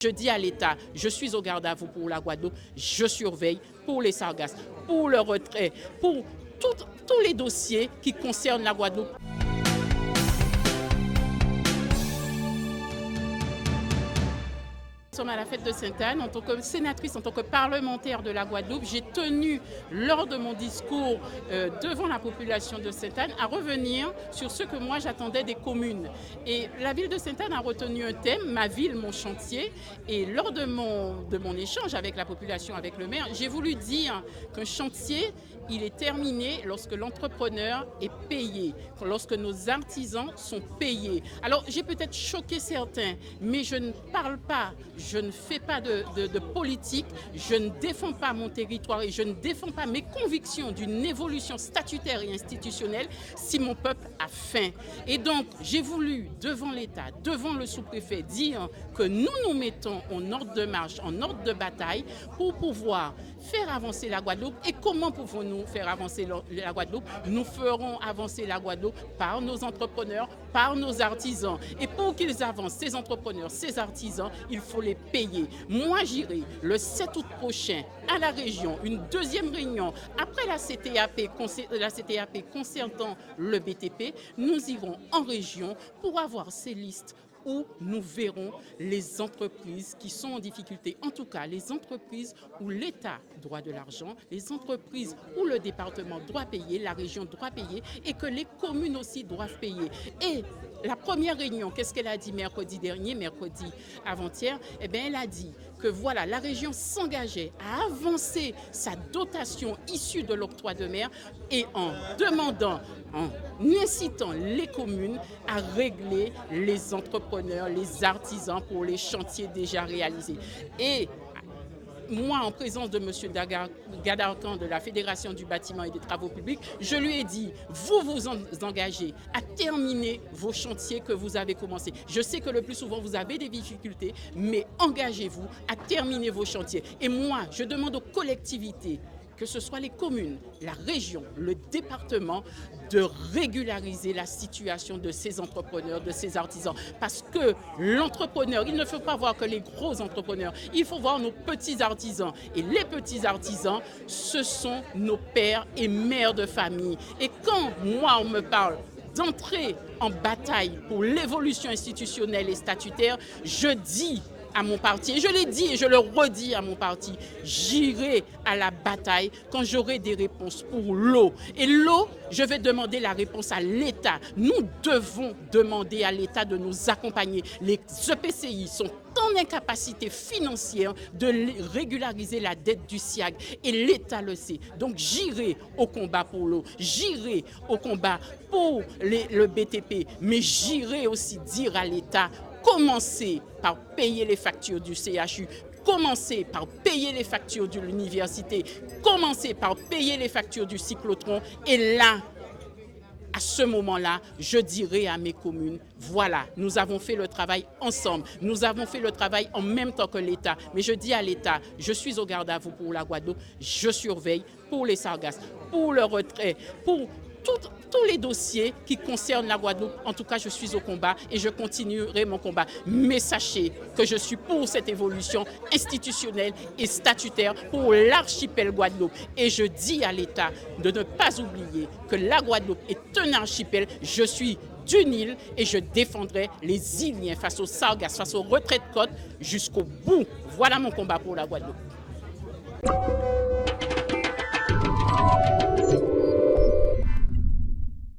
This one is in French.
Je dis à l'État, je suis au garde à vous pour la Guadeloupe, je surveille pour les sargasses, pour le retrait, pour tous les dossiers qui concernent la Guadeloupe. Nous sommes à la fête de Sainte-Anne. En tant que sénatrice, en tant que parlementaire de la Guadeloupe, j'ai tenu lors de mon discours devant la population de Sainte-Anne à revenir sur ce que moi j'attendais des communes. Et la ville de Sainte-Anne a retenu un thème, ma ville, mon chantier. Et lors de mon échange avec la population, avec le maire, j'ai voulu dire qu'un chantier, il est terminé lorsque l'entrepreneur est payé, lorsque nos artisans sont payés. Alors j'ai peut-être choqué certains, mais je ne parle pas, je ne fais pas de politique, je ne défends pas mon territoire et je ne défends pas mes convictions d'une évolution statutaire et institutionnelle si mon peuple a faim. Et donc j'ai voulu devant l'État, devant le sous-préfet, dire que nous nous mettons en ordre de marche, en ordre de bataille pour pouvoir faire avancer la Guadeloupe. Et comment pouvons-nous faire avancer la Guadeloupe? Nous ferons avancer la Guadeloupe par nos entrepreneurs, par nos artisans. Et pour qu'ils avancent, ces entrepreneurs, ces artisans, il faut les payer. Moi, j'irai le 7 août prochain à la région, une deuxième réunion après la CTAP concernant le BTP. Nous irons en région pour avoir ces listes où nous verrons les entreprises qui sont en difficulté, en tout cas les entreprises où l'État doit de l'argent, les entreprises où le département doit payer, la région doit payer et que les communes aussi doivent payer. Et la première réunion, qu'est-ce qu'elle a dit mercredi dernier, mercredi avant-hier? Eh bien, elle a dit que voilà, la région s'engageait à avancer sa dotation issue de l'octroi de mer et en demandant, en incitant les communes à régler les entrepreneurs, les artisans pour les chantiers déjà réalisés. Et moi, en présence de M. Gadarkan de la Fédération du bâtiment et des travaux publics, je lui ai dit, vous vous engagez à terminer vos chantiers que vous avez commencés. Je sais que le plus souvent, vous avez des difficultés, mais engagez-vous à terminer vos chantiers. Et moi, je demande aux collectivités, que ce soit les communes, la région, le département, de régulariser la situation de ces entrepreneurs, de ces artisans. Parce que l'entrepreneur, il ne faut pas voir que les gros entrepreneurs, il faut voir nos petits artisans. Et les petits artisans, ce sont nos pères et mères de famille. Et quand moi, on me parle d'entrer en bataille pour l'évolution institutionnelle et statutaire, je dis à mon parti, et je l'ai dit et je le redis à mon parti, j'irai à la bataille quand j'aurai des réponses pour l'eau. Et l'eau, je vais demander la réponse à l'État. Nous devons demander à l'État de nous accompagner. Les EPCI sont en incapacité financière de régulariser la dette du SIAG et l'État le sait. Donc j'irai au combat pour l'eau, j'irai au combat pour le BTP, mais j'irai aussi dire à l'État, commencez par payer les factures du CHU, commencez par payer les factures de l'université, commencez par payer les factures du cyclotron. Et là, à ce moment-là, je dirai à mes communes, voilà, nous avons fait le travail ensemble, nous avons fait le travail en même temps que l'État. Mais je dis à l'État, je suis au garde à vous pour la Guadeloupe, je surveille pour les sargasses, pour le retrait, pour tous les dossiers qui concernent la Guadeloupe. En tout cas, je suis au combat et je continuerai mon combat. Mais sachez que je suis pour cette évolution institutionnelle et statutaire pour l'archipel Guadeloupe. Et je dis à l'État de ne pas oublier que la Guadeloupe est un archipel. Je suis d'une île et je défendrai les Iliens face aux sargasses, face aux retraits de côte jusqu'au bout. Voilà mon combat pour la Guadeloupe.